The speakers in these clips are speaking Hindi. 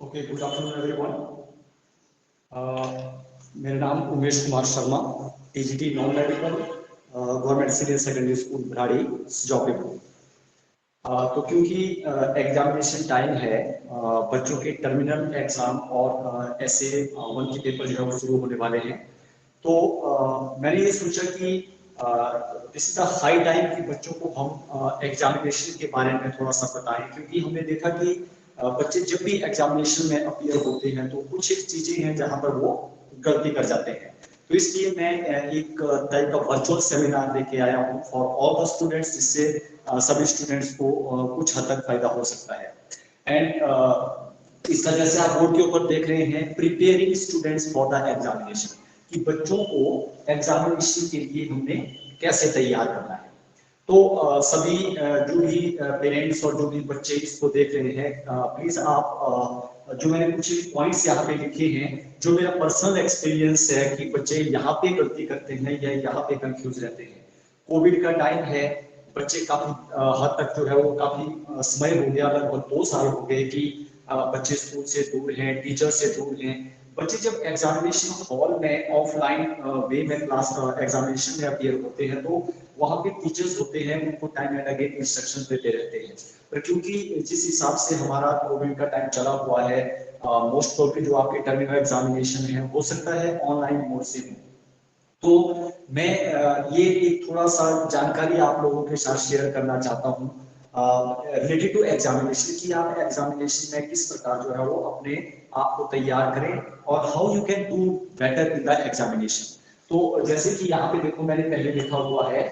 Okay, good afternoon everyone. मेरा नाम Umesh Kumar Sharma, TGT non medical, government senior secondary school Bharari जॉब। तो क्योंकि एग्जामिनेशन टाइम है, बच्चों के टर्मिनल एग्जाम और ऐसे वन के पेपर जो है वो शुरू होने वाले हैं। तो मैंने ये सोचा कि this is the high time कि बच्चों को हम एग्जामिनेशन के बारे में थोड़ा सा बताएं, क्योंकि हमने देखा कि बच्चे जब भी एग्जामिनेशन में अपीयर होते हैं तो कुछ एक चीजें हैं जहां पर वो गलती कर जाते हैं। तो इसलिए मैं एक टाइप का वर्चुअल सेमिनार लेके आया हूँ फॉर ऑल द स्टूडेंट्स, जिससे सभी स्टूडेंट्स को कुछ हद तक फायदा हो सकता है। एंड इसका जैसे आप बोर्ड के ऊपर देख रहे हैं, preparing students for the examination, कि बच्चों को एग्जामिनेशन के लिए हमने कैसे तैयार करना है। तो सभी जो भी पेरेंट्स और जो भी बच्चे इसको देख रहे हैं, प्लीज आप जो मैंने कुछ पॉइंट्स यहाँ पे लिखे हैं, जो मेरा पर्सनल एक्सपीरियंस है कि बच्चे यहाँ पे गलती करते हैं या यहाँ पे कंफ्यूज रहते हैं। कोविड का टाइम है, बच्चे काफी हद तक जो है वो काफी समय हो गया, लगभग 2 साल हो गए कि बच्चे स्कूल से दूर हैं, टीचर से दूर हैं। बच्चे जब एग्जामिनेशन हॉल में ऑफलाइन वे में क्लास एग्जामिनेशन में अपीयर होते हैं तो वहाँ पे टीचर्स होते हैं, उनको टाइम एंड अगेन इंस्ट्रक्शंस देते रहते हैं। पर क्योंकि जिस हिसाब से हमारा कोविड का टाइम चला हुआ है, मोस्ट प्रोबेबली जो आपके टर्मिनल एग्जामिनेशन है हो सकता है ऑनलाइन मोड से हो। तो मैं ये एक थोड़ा सा जानकारी आप लोगों के साथ शेयर करना चाहता हूँ रिलेटेड टू एग्जामिनेशन, कि आप एग्जामिनेशन में किस प्रकार जो है वो अपने आप को तैयार करें और how you can do better in the examination. तो जैसे कि यहाँ पे देखो, मैंने पहले लिखा हुआ है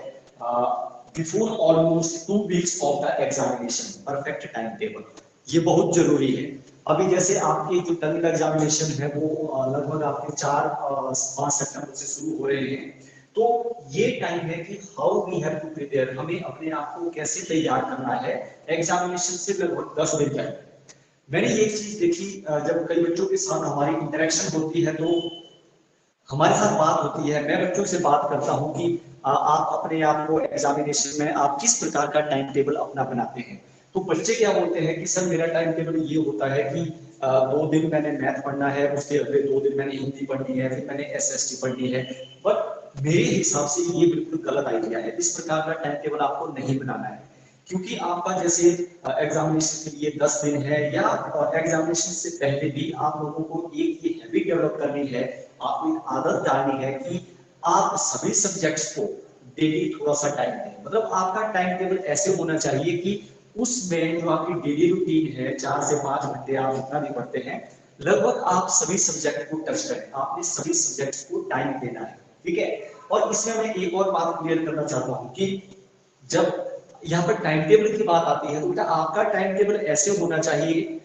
before almost 2 weeks of the examination perfect time table. ये बहुत जरूरी है। अभी जैसे आपके जो टर्मिनल एग्जामिनेशन है वो लगभग आपके 4-5 सितंबर से शुरू हो रहे हैं। तो ये टाइम है कि how we have to prepare, हमें अपने आप को कैसे तैयार करना है एग्जामिनेशन से लगभग 10 दिन पहले। मैंने ये चीज देखी, जब कई बच्चों के साथ हमारी इंटरेक्शन होती है तो हमारे साथ बात होती है, मैं बच्चों से बात करता हूँ कि आप अपने आप को एग्जामिनेशन में आप किस प्रकार का टाइम टेबल अपना बनाते हैं। तो बच्चे क्या बोलते हैं कि सर मेरा टाइम टेबल ये होता है कि 2 दिन मैंने मैथ पढ़ना है, उसके अगले 2 दिन मैंने हिंदी पढ़नी है, फिर मैंने एसएसटी पढ़नी है। बट मेरे हिसाब से ये बिल्कुल गलत आइडिया है। इस प्रकार का टाइम टेबल आपको नहीं बनाना है, क्योंकि आपका जैसे एग्जामिनेशन के लिए 10 दिन है या एग्जामिनेशन से पहले भी आप लोगों को एक ये हैबिट डेवलप करनी है, आपको एक आदत डालनी है कि आप सभी सब्जेक्ट्स को डेली थोड़ा सा टाइम दें। मतलब आपका टाइम टेबल ऐसे होना चाहिए कि उसमें जो आपकी डेली रूटीन है, 4 से 5 घंटे आप जितना भी पढ़ते हैं, लगभग आप सभी सब्जेक्ट को टच करें, आपने सभी सब्जेक्ट्स को टाइम देना है। ठीक है। और इसमें मैं एक और बात क्लियर करना चाहता हूँ कि जब यहाँ पर टाइम टेबल की बात आती है तो बेटा आपका टाइम टेबल ऐसे होना चाहिए,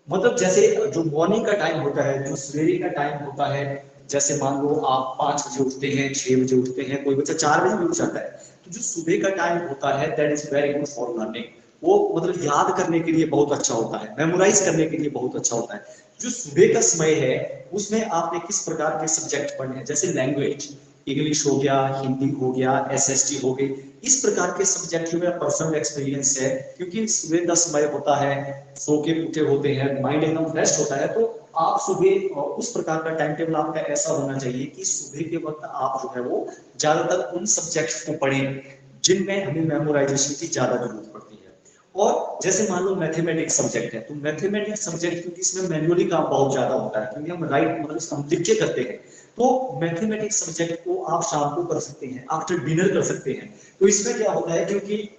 मतलब जैसे जो मॉर्निंग का टाइम होता है, जो सवेरे का टाइम होता है, जैसे मान लो आप 5 बजे उठते हैं, 6 बजे उठते हैं, कोई बच्चा 4 बजे भी उठ जाता है, तो जो सुबह का टाइम होता है that is very good for learning. वो मतलब याद करने के लिए बहुत अच्छा होता है, मेमोराइज करने के लिए बहुत अच्छा होता है। जो सुबह का समय है उसमें आपने किस प्रकार के सब्जेक्ट पढ़ने हैं, जैसे लैंग्वेज, इंग्लिश हो गया, हिंदी हो गया, एसएसटी हो गई, इस प्रकार के सब्जेक्ट जो मेरा पर्सनल एक्सपीरियंस है, क्योंकि सुबह का समय होता है, सो के उठे होते हैं, माइंड एकदम फ्रेश होता है। तो आप सुबह उस प्रकार का टाइम टेबल आपका ऐसा होना चाहिए कि सुबह के वक्त आप जो है वो ज्यादातर उन सब्जेक्ट्स को पढ़ें जिनमें हमें मेमोराइजेशन की ज्यादा जरूरत पड़ती है। और जैसे मान लो मैथमेटिक्स सब्जेक्ट है, तो मैथमेटिक्स सब्जेक्ट क्योंकि इसमें मैनुअली काम बहुत ज्यादा होता है, क्योंकि हम राइट मतलब हम लिख के करते हैं, तो मैथमेटिक्स सब्जेक्ट को आप शाम को कर सकते हैं, आफ्टर डिनर कर सकते हैं। तो इसमें क्या होता है, क्योंकि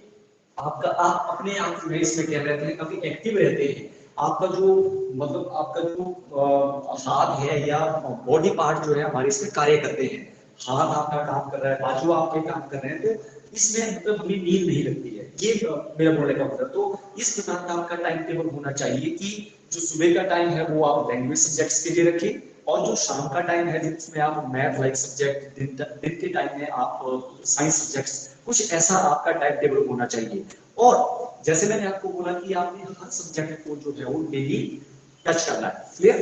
आपका आप अपने आप जो है इसमें क्या रहते हैं, काफी एक्टिव रहते हैं। आपका जो मतलब आपका जो हाथ है या बॉडी पार्ट जो है हमारे इसमें कार्य करते हैं, हाथ आपका काम कर रहा है, बाजू आपके काम कर रहे हैं, तो इसमें मतलब हमें नींद नहीं लगती है। ये मेरा बोलने का मतलब। तो इस प्रकार का आपका टाइम टेबल होना चाहिए कि जो सुबह का टाइम है वो आप लैंग्वेज सब्जेक्ट्स के लिए रखें, और जो शाम का टाइम है जिसमें आप मैथ लाइक सब्जेक्ट, दिन के टाइम में आप साइंस सब्जेक्ट्स, कुछ ऐसा आपका टाइम टेबल होना चाहिए। और जैसे मैंने आपको बोला कि आपने हर सब्जेक्ट को जो है वो डेली टच करना है। क्लियर।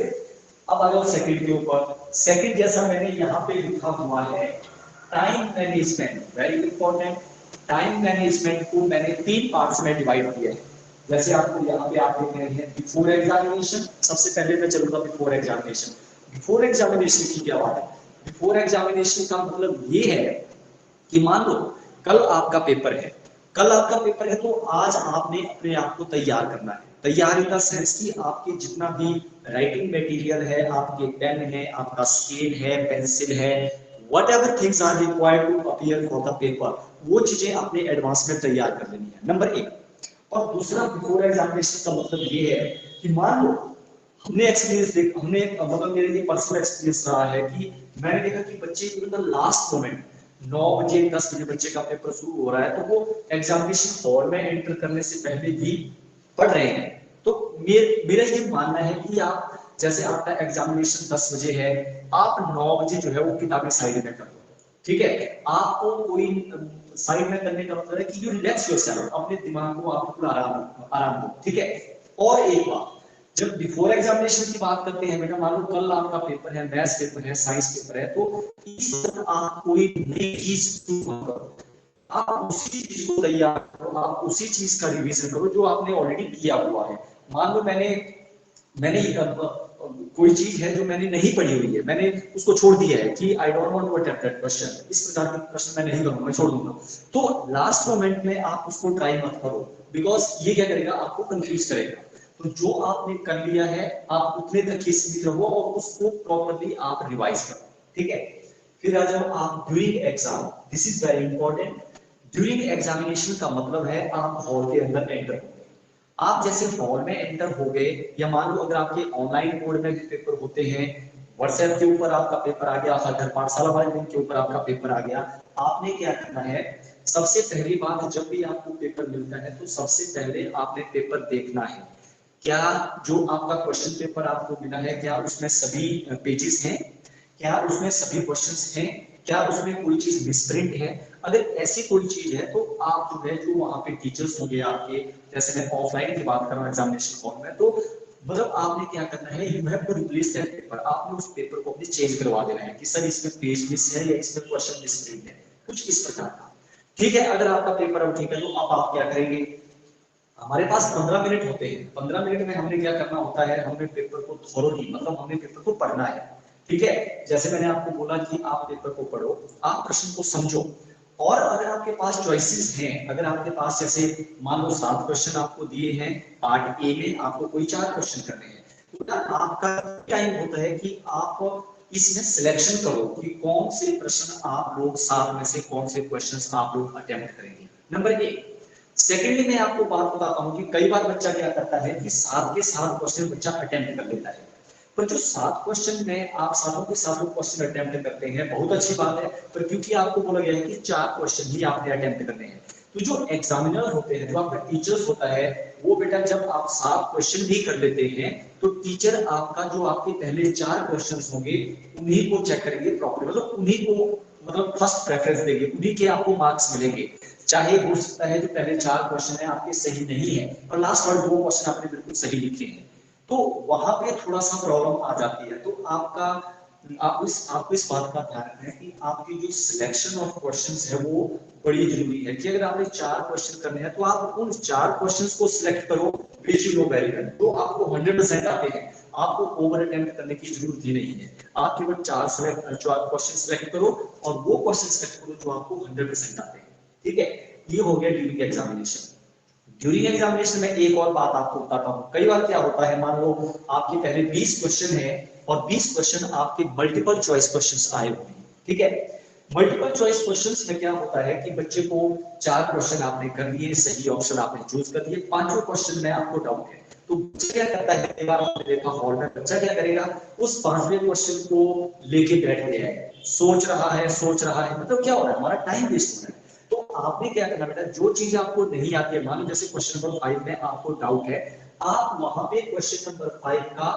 अब आ जाओ सेकंड के ऊपर। सेकंड जैसा मैंने यहाँ पे लिखा हुआ है, time management very important. Time management को मैंने 3 पार्ट्स में डिवाइड किया है। जैसे आपको यहाँ पे आप देख रहे हैं बिफोर एग्जामिनेशन, सबसे पहले मैं चलूंगा बिफोर एग्जामिनेशन। बिफोर एग्जामिनेशन की क्या बात है? बिफोर एग्जामिनेशन का मतलब ये है कि मान लो कल आपका पेपर है, कल आपका पेपर है तो आज आपने अपने आप को तैयार करना है। तैयार इन द सेंस कि आपके जितना भी राइटिंग मटेरियल है, आपके पेन है, आपका स्केल है, पेंसिल है, whatever things are required to appear for the paper, वो चीजें आपने एडवांस में तैयार कर लेनी है, नंबर एक। और दूसरा बिफोर एग्जामिनेशन का मतलब ये है कि मान लो हमने एक्सपीरियंस देख हमने मतलब मेरे लिए पर्सनल एक्सपीरियंस रहा है कि मैंने देखा कि बच्चे इन द लास्ट मोमेंट 9 बजे 10 बजे बच्चे का पेपर शुरू हो रहा है तो वो एग्जामिनेशन हॉल में एंटर करने से पहले भी पढ़ रहे हैं। तो मेरा ये मानना है कि आप जैसे आपका एग्जामिनेशन 10 बजे है, आप 9 बजे जो है वो किताबें साइड में कर दो, ठीक है। आपको कोई साइड में करने का मतलब है कि यू रिलैक्स योरसेल्फ, अपने दिमाग को आप पूरा आराम दो, ठीक है। और एक बात, जब बिफोर एग्जामिनेशन की बात करते हैं बेटा, मान लो कल आपका पेपर है, मैथ्स पेपर है, साइंस पेपर है, तो इस वक्त आप कोई नई चीज करो, आप उसी चीज को तैयार करो, आप उसी चीज का रिवीजन करो जो आपने ऑलरेडी किया हुआ है। मान लो मैंने मैंने कोई चीज है जो मैंने नहीं पढ़ी हुई है, मैंने उसको छोड़ दिया है कि I don't want to attempt that question, इस प्रकार के प्रश्न मैं नहीं करूंगा, मैं छोड़ दूंगा। तो लास्ट मोमेंट में आप उसको ट्राई मत करो, बिकॉज ये क्या करेगा, आपको कंफ्यूज करेगा। तो जो आपने कर लिया है आप उतने तक ही सीमित रहो और उसको प्रॉपर्ली आप रिवाइज करो, ठीक है। फिर आ जाओ आप during exam, this is very important. During examination का मतलब है आप हॉल के अंदर एंटर हो, आप जैसे हॉल में एंटर हो गए, या मान लो अगर आपके ऑनलाइन मोड में भी पेपर होते हैं, व्हाट्सएप के ऊपर आपका पेपर आ गया, अगर पाठशाला वाले लिंक के ऊपर आपका पेपर आ गया, आपने क्या करना है, सबसे पहली बात, जब भी आपको पेपर मिलता है तो सबसे पहले आपने पेपर देखना है, क्या जो आपका क्वेश्चन पेपर आपको मिला है क्या उसमें सभी पेजेस हैं, क्या उसमें सभी क्वेश्चंस हैं, क्या उसमें कोई चीज मिसप्रिंट है। अगर ऐसी कोई चीज है तो आप जो है, जो वहां पे टीचर्स होंगे आपके, जैसे मैं ऑफलाइन की बात कर रहा हूँ एग्जामिनेशन हॉल में, तो मतलब आपने क्या करना है, you have to replace that paper, आपने उस पेपर को अपने चेंज करवा देना है कि सर इसमें पेज मिस है या इसमें क्वेश्चन मिसप्रिंट है, कुछ इस प्रकार का, ठीक है। अगर आपका पेपर अब ठीक है तो अब आप क्या करेंगे, हमारे पास 15 मिनट होते हैं, 15 मिनट में हमने क्या करना होता है, हमने पेपर को थोरोली मतलब हमने पेपर को पढ़ना है, ठीक है। जैसे मैंने आपको बोला कि आप पेपर को पढ़ो, आप प्रश्न को समझो, और अगर आपके पास चॉइसेस हैं, अगर आपके पास जैसे मान लो 7 क्वेश्चन आपको दिए हैं, पार्ट ए में आपको कोई 4 क्वेश्चन करने हैं, तो ना आपका टाइम होता है कि आप इसमें सिलेक्शन करो कि कौन से प्रश्न आप लोग 7 में से कौन से क्वेश्चन आप लोग अटेम्प्ट करेंगे, नंबर एक। सेकेंडली मैं आपको बात बताता हूँ कि कई बार बच्चा क्या करता है कि 7 के 7 क्वेश्चन बच्चा अटेम्प्ट कर लेता है, पर जो 7 क्वेश्चन में आप सातों के सातों क्वेश्चन अटेम्प्ट करते हैं, बहुत अच्छी बात है, पर क्योंकि आपको बोला गया है कि 4 क्वेश्चन ही आपने अटेम्प्ट करने हैं, तो जो एग्जामिनर होते हैं, जो आपका टीचर्स होता है, वो बेटा जब आप 7 क्वेश्चन भी कर लेते हैं तो टीचर आपका जो आपके पहले 4 क्वेश्चन होंगे उन्हीं को चेक करेंगे प्रॉपर्ली, मतलब उन्हीं को मतलब फर्स्ट प्रेफरेंस देंगे, उन्हीं के आपको मार्क्स मिलेंगे। चाहे हो सकता है जो पहले 4 क्वेश्चन है आपके सही नहीं है और लास्ट वाले 2 क्वेश्चन आपने बिल्कुल सही लिखे हैं, तो वहां पे थोड़ा सा प्रॉब्लम आ जाती है। तो आपको इस बात का ध्यान रखना है कि आपकी जो सिलेक्शन ऑफ क्वेश्चंस है वो बड़ी जरूरी है, कि अगर आपने 4 क्वेश्चन करने हैं तो आप उन 4 क्वेश्चंस को सिलेक्ट करो which you know very well, तो आपको 100% आते हैं, आपको ओवर अटेम्प्ट करने की जरूरत ही नहीं है, आप केवल 4 क्वेश्चन सिलेक्ट करो और वो क्वेश्चन सिलेक्ट करो जो आपको 100% आते हैं, ठीक है। ये हो गया ड्यूरिंग एग्जामिनेशन। ड्यूरिंग एग्जामिनेशन में एक और बात आपको बताता हूं, कई बार क्या होता है, मान लो आपके पहले 20 क्वेश्चन है और 20 क्वेश्चन आपके मल्टीपल चॉइस क्वेश्चंस आए हुए हैं, ठीक है। मल्टीपल चॉइस क्वेश्चंस में क्या होता है कि बच्चे को 4 क्वेश्चन आपने कर लिए, सही ऑप्शन आपने चूज कर दिए, 5वें क्वेश्चन में आपको डाउट है, तो बच्चा क्या करता है, कई बार आपने देखा हॉल में बच्चा क्या करेगा, उस 5वें क्वेश्चन को लेके बैठ गया है, सोच रहा है, मतलब क्या हो रहा है, हमारा टाइम वेस्ट हो रहा है। तो आपने क्या करना बेटा, जो चीज आपको नहीं आती है, मान लो जैसे क्वेश्चन नंबर 5 में आपको डाउट है, आप वहां पे क्वेश्चन नंबर 5 का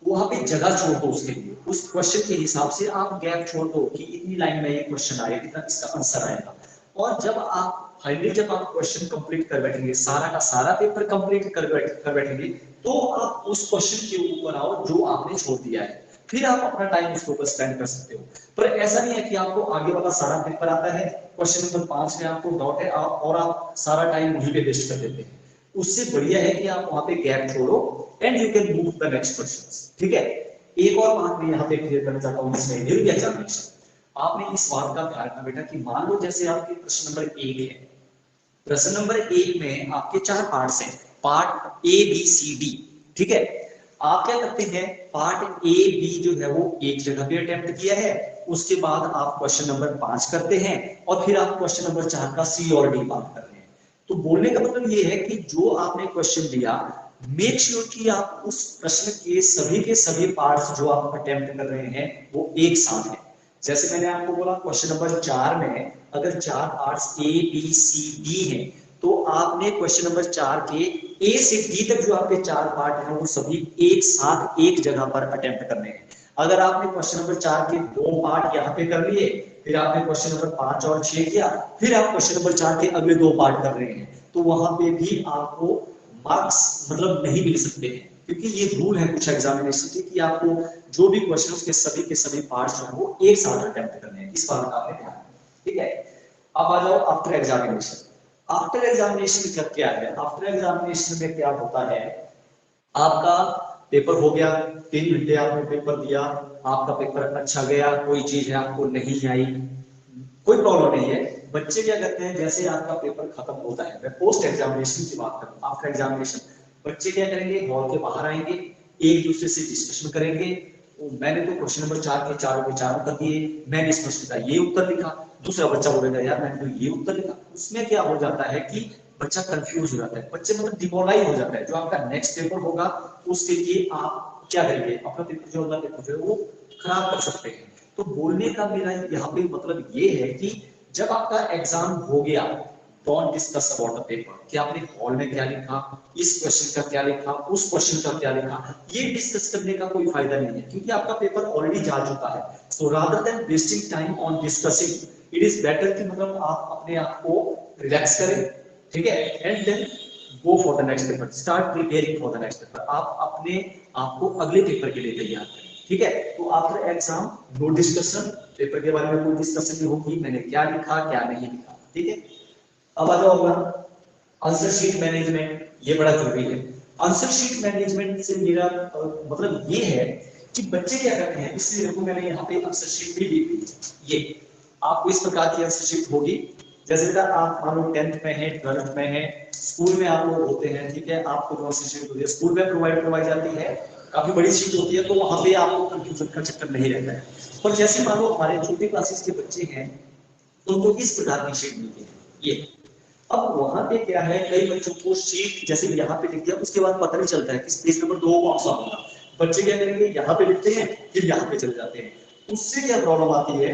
वहां पे जगह छोड़ दो, उसके लिए उस क्वेश्चन के हिसाब से आप गैप छोड़ दो कि इतनी लाइन में ये क्वेश्चन आएगा, इतना इसका आंसर आएगा। और जब आप फाइनली जब आप क्वेश्चन कंप्लीट कर बैठेंगे, सारा का सारा पेपर कंप्लीट कर बैठेंगे, तो आप उस क्वेश्चन के ऊपर आओ जो आपने छोड़ दिया है, फिर आप अपना टाइम उसके ऊपर स्पेंड कर सकते हो। पर ऐसा नहीं है कि आपको आगे वाला सारा पेपर आता है, क्वेश्चन नंबर 5 में आपको डाउट है और आप सारा टाइम वहीं पे वेस्ट कर देते हैं। उससे बढ़िया है कि आप वहां पे गैप छोड़ो and you can move the next question. ठीक है, एक और बात मैं यहाँ पे क्लियर करना चाहता हूँ, इसमें ड्यूरिंग एग्जामिनेशन आपने इस बात का ध्यान रखना बेटा कि मान लो जैसे आपके प्रश्न नंबर 1 है, प्रश्न नंबर 1 में आपके 4 पार्ट्स हैं, part A B C D. ठीक है, आप क्या करते हैं, पार्ट ए बी जो है वो एक जगह पे अटेम्प्ट किया है, उसके बाद आप क्वेश्चन नंबर 5 करते हैं और फिर आप क्वेश्चन नंबर 4 का सी और डी बात कर रहे हैं। तो बोलने का मतलब ये है कि जो आपने क्वेश्चन दिया, मेक श्योर कि आप उस प्रश्न के सभी पार्ट्स जो आप अटेम्प्ट कर रहे हैं वो एक साथ है। जैसे मैंने आपको बोला क्वेश्चन नंबर 4 में अगर 4 parts A B C D हैं, तो आपने क्वेश्चन नंबर 4 के ए से डी तक जो आपके 4 पार्ट हैं वो सभी एक साथ एक जगह पर अटेम्प्ट करने हैं। अगर आपने क्वेश्चन नंबर 4 के 2 पार्ट यहाँ पे कर लिए, फिर आपने क्वेश्चन नंबर 5 और 6 किया, फिर आप क्वेश्चन नंबर 4 के अगले 2 पार्ट कर रहे हैं, तो वहां पे भी आपको मार्क्स मतलब नहीं मिल सकते हैं, क्योंकि ये रूल है कुछ एग्जामिनेशन के कि आपको जो भी क्वेश्चन के सभी पार्ट्स जो है वो एक साथ अटेम्प्ट करने हैं। इस बात का आपने ध्यान। ठीक है, अब आ जाओ आफ्टर एग्जामिनेशन। आफ्टर एग्जामिनेशन का क्या है, आफ्टर एग्जामिनेशन में क्या होता है, आपका पेपर हो गया, 3 घंटे आपने पेपर दिया, आपका पेपर अच्छा गया, कोई चीज है आपको नहीं आई, कोई प्रॉब्लम नहीं है। बच्चे क्या करते हैं, जैसे आपका पेपर खत्म होता है, मैं पोस्ट एग्जामिनेशन की बात करूं, आफ्टर एग्जामिनेशन बच्चे क्या करेंगे, हॉल के बाहर आएंगे, एक दूसरे से डिस्कशन करेंगे। मैंने तो क्वेश्चन नंबर 4 के चारों के चारों कर दिए, मैंने इस प्रश्न का ये उत्तर लिखा, दूसरा बच्चा बोलेगा यार मैंने तो ये उत्तर लिखा। उसमें क्या हो जाता है कि बच्चा कंफ्यूज हो जाता है, बच्चे मतलब डिमोरलाइज हो जाता है। जो आपका नेक्स्ट पेपर होगा उसके लिए आप क्या करेंगे, अपना पेपर जो होगा पेपर जो है वो खराब कर सकते हैं। तो बोलने का मेरा यहाँ पे मतलब ये है कि जब आपका एग्जाम हो गया, don't discuss about the paper, कि आपने हॉल में क्या लिखा, इस क्वेश्चन का क्या लिखा, उस क्वेश्चन का क्या लिखा, ये डिस्कस करने का कोई फायदा नहीं है, क्योंकि आपका पेपर ऑलरेडी जा चुका है। So rather than wasting time on discussing, it is better कि मतलब आप अपने आप को रिलैक्स करें। ठीक है, and then go for the next paper, start preparing for the next paper, आप अपने आप को अगले पेपर के लिए तैयार करें। ठीक है, तो after exam no discussion, paper के बारे में कोई डिस्कशन नहीं होगी, मैंने क्या लिखा क्या नहीं लिखा। ठीक है, अब आ जाओ आंसर शीट मैनेजमेंट, ये बड़ा जरूरी है। आंसर शीट मैनेजमेंट से मेरा मतलब ये है कि बच्चे क्या करते हैं, इसलिए देखो मैंने यहाँ पे आंसर शीट भी दी थी। ये आपको इस प्रकार की आंसर शीट होगी, जैसे कि आप मान लो 10th में है, 12th में है, स्कूल में आप लोग होते हैं। ठीक है, आपको जो आंसर शीट होती है स्कूल में प्रोवाइड करवाई जाती है, काफी बड़ी शीट होती है, तो वहां पे आपको कंफ्यूजन का चक्कर नहीं रहता है। पर जैसे मान लो हमारे छोटे क्लासेस के बच्चे हैं, तो उनको इस प्रकार की शीट मिलती है ये। अब वहां पे क्या है, कई बच्चों को शीट जैसे यहाँ पे लिख दिया, उसके बाद पता नहीं चलता है कि पेज नंबर 2 कौन सा होगा। बच्चे क्या करेंगे, यहाँ पे लिखते हैं फिर यहाँ पे चले जाते हैं। उससे क्या प्रॉब्लम आती है,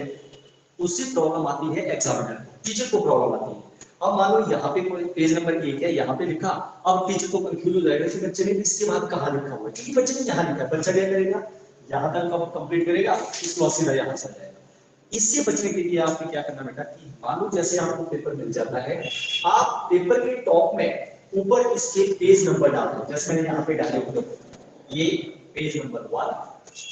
उससे प्रॉब्लम आती है एग्जामिनर को, टीचर को प्रॉब्लम आती है। अब मान लो यहाँ पे कोई पेज नंबर 1 है, यहाँ पे लिखा, अब टीचर को कंफ्यूज हो जाएगा कि बच्चे ने इसके बाद कहाँ लिखा हुआ है, क्योंकि बच्चे ने यहाँ लिखा है। बच्चा क्या करेगा, यहाँ तक कंप्लीट करेगा, इसको सीधा यहाँ चल जाएगा। इससे बचने के लिए आपको क्या करना बेटा, कि मान लो जैसे आपको पेपर मिल जाता है, आप पेपर के टॉप में ऊपर इसके पेज नंबर डाल दो, जैसे मैंने यहाँ पे डाले हुए, ये पेज नंबर 1,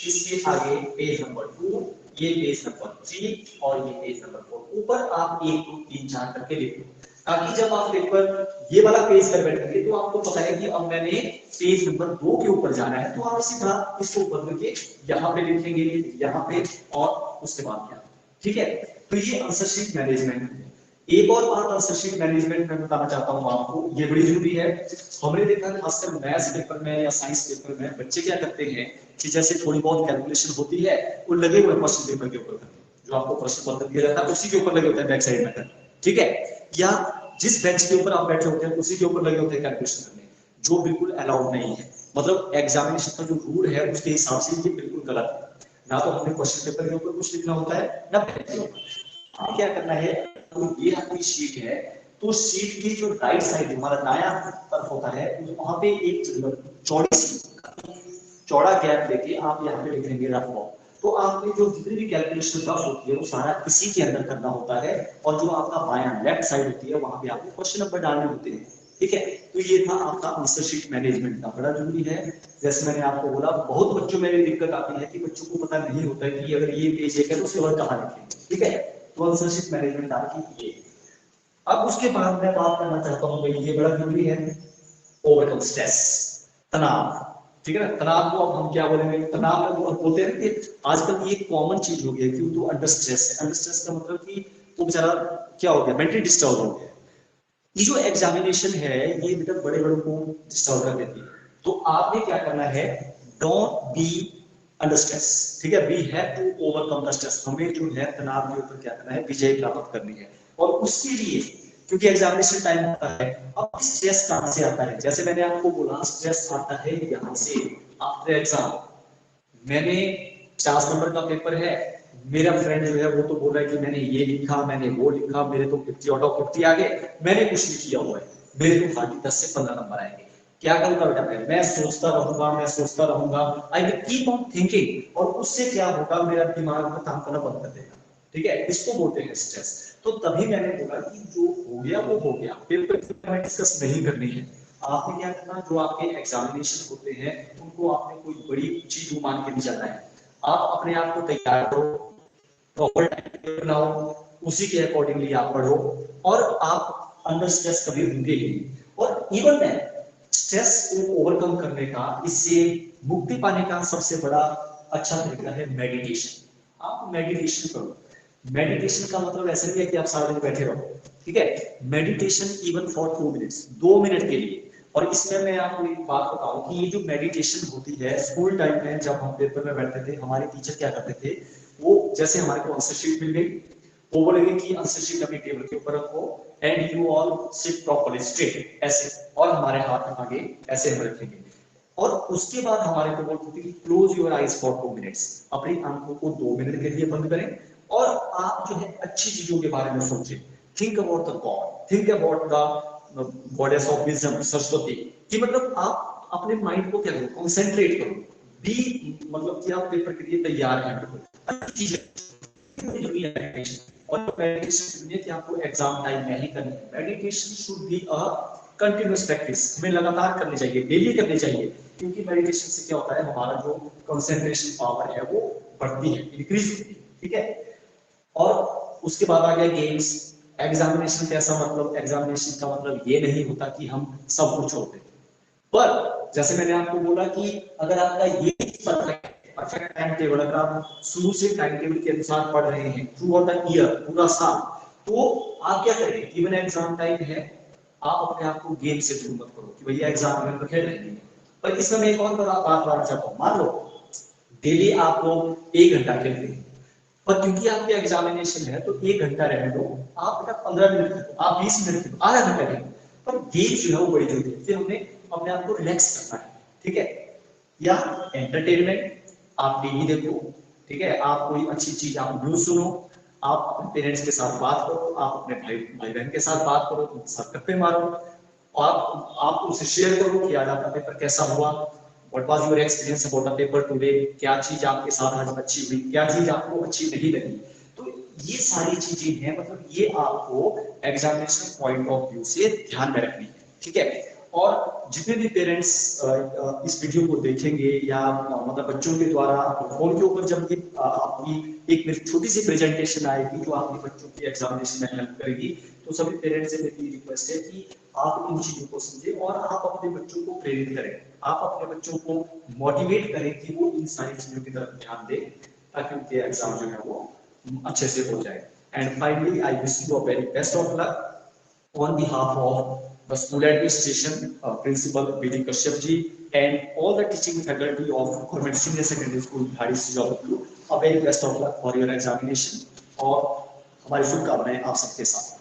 इसके आगे पेज नंबर 2, ये पेज नंबर 3 और ये पेज नंबर 4, ऊपर आप 1 2 3 4 करके लिख दो, ताकि जब आप पेपर ये वाला पेज कर बैठेंगे तो आपको पता है कि अब मैंने पेज नंबर 2 के ऊपर जाना है, तो आप सीधा इसको बदल के यहाँ पे लिखेंगे, यहाँ पे और उसके बाद क्या। ठीक है, तो ये आंसर शीट मैनेजमेंट है। एक और बात आंसर शीट मैनेजमेंट में बताना चाहता हूं आपको, ये बड़ी जरूरी है। हमने देखा खासकर मैथ्स पेपर में या साइंस पेपर में बच्चे क्या करते हैं कि जैसे थोड़ी बहुत कैलकुलेशन होती है, वो लगे हुए क्वेश्चन पेपर के ऊपर करते हैं, जो आपको प्रश्न पत्र दिया जाता है उसी के ऊपर लगे होते हैं बैक साइड में करते हैं। ठीक है, या जिस बेंच के ऊपर आप बैठे होते हैं उसी के ऊपर लगे होते हैं कैलकुलेशन करने, जो बिल्कुल अलाउड नहीं है। मतलब एग्जामिनेशन का जो रूल है उसके हिसाब से ये बिल्कुल गलत है। ना तो हमें क्वेश्चन पेपर के ऊपर कुछ लिखना होता है, ना पेन के ऊपर। हमें क्या करना है, तो ये आपकी शीट है, तो शीट की जो राइट साइड हमारा दायां तरफ होता है, वहां पे एक चौड़ी सी चौड़ा गैप लेके आप यहाँ पे लिख देंगे रफ वॉक। तो आपने जो जितनी भी कैलकुलेशन रफ होती है वो सारा इसी के अंदर करना होता है, और जो आपका बायां लेफ्ट साइड होती है वहां पे आपको क्वेश्चन नंबर डालने होते हैं। ठीक है, तो ये था आपका आंसर शीट मैनेजमेंट का, बड़ा जरूरी है। जैसे मैंने आपको बोला, बहुत बच्चों में दिक्कत आती है कि बच्चों को पता नहीं होता है कि अगर ये पेज एक है तो उसके बाद कहाँ लिखेंगे। ठीक है, तो आंसर शीट मैनेजमेंट आपकी ये। अब उसके बाद मैं बात करना चाहता हूँ भाई, ये बड़ा जरूरी है, ओवरकम स्ट्रेस, तनाव, ठीक है ना। तनाव को अब हम क्या बोलेंगे, तनाव में वो बोलते हैं कि आजकल ये कॉमन चीज हो गई है कि तो अंडर स्ट्रेस है। अंडर स्ट्रेस का मतलब कि वो बेचारा क्या हो गया, मेंटली डिस्टर्ब हो गया। ये जो एग्जामिनेशन है ये मतलब बड़े बड़ों को डिस्टर्ब कर देती है। तो आपने क्या करना है, डोंट बी अंडर स्ट्रेस, ठीक है। We have to overcome the stress, हमें जो है तनाव के ऊपर क्या करना है, विजय प्राप्त करनी है। और उसके लिए क्योंकि एग्जामिनेशन टाइम होता है, अब स्ट्रेस कहां से आता है, जैसे मैंने आपको बोला स्ट्रेस आता है यहाँ से। आफ्टर एग्जाम मैंने 50 नंबर का पेपर है, मेरा फ्रेंड जो है वो तो बोल रहा है कि मैंने ये लिखा, मैंने वो लिखा, मेरे तो 50 आउट ऑफ 50 आ गए, मैंने कुछ नहीं किया हुआ है, मेरे तो खाली 10 से 15 नंबर आएंगे। क्या करूंगा बेटा, मैं सोचता रहूंगा, मैं सोचता रहूंगा, I will keep on thinking, और उससे क्या होगा, मेरा दिमाग में काम करना बंद कर देगा, ठीक है। इसको बोलते हैं स्ट्रेस। तो तभी मैंने बोला कि जो हो गया वो हो गया, पेपर में डिस्कस नहीं करनी है। आपने क्या करना, जो आपके एग्जामिनेशन होते हैं उनको आपने कोई बड़ी चीज मान के नहीं जाना है। आप अपने आप को तैयार करो, प्रॉपर टाइम बनाओ, उसी के अकॉर्डिंगली आप पढ़ो, और आप अंडर स्ट्रेस कभी होंगे ही। और इवन मैं स्ट्रेस को ओवरकम करने का, इससे मुक्ति पाने का सबसे बड़ा अच्छा तरीका है मेडिटेशन। आप मेडिटेशन करो। मेडिटेशन का मतलब ऐसा नहीं है कि आप सारा दिन बैठे रहो, ठीक है। Meditation even for 2 minutes, 2 minute के लिए। और इसमें मैं आपको एक बात बताऊं कि ये जो मेडिटेशन होती है, स्कूल टाइम में जब हम पेपर में बैठते थे, हमारे टीचर क्या करते थे, वो जैसे हमारे को आंसर शीट मिल गई, वो बोलेंगे कि आंसर शीट अपनी टेबल के ऊपर रखो, and you all seat properly straight ऐसे, और हमारे हाथ आगे ऐसे हम रखेंगे। और उसके बाद हमारे को बोलते थे कि close your eyes for 2 minutes, अपनी आंखों को 2 मिनट के लिए बंद करें, और आप जो है अच्छी चीजों के बारे में सोचें। Think about the God, think about the goddess of wisdom, Saraswati, कि मतलब आप अपने माइंड को क्या करो, कंसंट्रेट करो, बी मतलब कि आप पेपर के लिए तैयार हैं, बिल्कुल अच्छी चीज। और मेडिटेशन में कि आपको एग्जाम टाइम में ही करनी है। Meditation should be a continuous practice, हमें लगातार करनी चाहिए, डेली करनी चाहिए, क्योंकि मेडिटेशन से क्या होता है, हमारा जो कंसंट्रेशन पावर है वो बढ़ती है, इंक्रीज होती है, ठीक है। और उसके बाद आ गया गेम्स। एग्जामिनेशन कैसा, मतलब एग्जामिनेशन का मतलब ये नहीं होता कि हम सब कुछ छोड़ दें, पर जैसे मैंने आपको बोला कि अगर आपका ये परफेक्ट टाइम टेबल, अगर आप शुरू से टाइम टेबल के अनुसार पढ़ रहे हैं थ्रू आउट द ईयर, पूरा साल, तो आप क्या करेंगे, इवन एग्जाम टाइम है, आप अपने आप को गेम से दूर मत करो कि भैया एग्जाम में तो खेल रहे हैं। पर इसमें मैं एक और बात बताना चाहता हूँ, मान लो डेली आप लोग 1 घंटा खेलते हैं, पर क्योंकि आपके एग्जामिनेशन है तो 1 घंटा रहने दो, आप बेटा 15 मिनट खेलो, आप 20 मिनट खेलो, आधा घंटा खेलो, पर गेम जो है वो बड़ी जरूरी है। फिर हमने अपने आप को रिलैक्स करना है, ठीक है। या एंटरटेनमेंट, आप टीवी देखो, ठीक है, आप कोई अच्छी चीज, आप न्यूज सुनो, आप अपने पेरेंट्स के साथ बात करो, आप अपने भाई भाई बहन के साथ बात करो, उनके साथ गप्पे मारो, आप उनसे शेयर करो कि आज आपका पेपर कैसा हुआ, what was your experience about the paper today, क्या चीज आपके साथ आज अच्छी हुई, क्या चीज आपको अच्छी नहीं लगी। तो ये सारी चीजें हैं, मतलब ये आपको एग्जामिनेशन पॉइंट ऑफ व्यू से ध्यान में रखनी है, ठीक है। और जितने भी पेरेंट्स इस वीडियो को देखेंगे, या मतलब बच्चों के द्वारा फोन के ऊपर जब ये आपकी एक छोटी सी प्रेजेंटेशन आएगी जो आपके बच्चों की एग्जामिनेशन में हेल्प करेगी, तो सभी पेरेंट्स से मेरी रिक्वेस्ट है कि आप इन चीजों को समझें और आप अपने बच्चों को प्रेरित करें, आप अपने बच्चों को मोटिवेट करें कि वो इन सारी चीजों की तरफ ध्यान दें, ताकि उनके एग्जाम जो है वो अच्छे से हो जाए। And finally I wish you a very best of luck on behalf of the school administration, Principal B.D. Kashyap ji, and all the teaching faculty of Government Senior Secondary School, Bhadi Sijapur, a very best of luck for your examination, और हमारी शुभकामनाएं आप सबके साथ।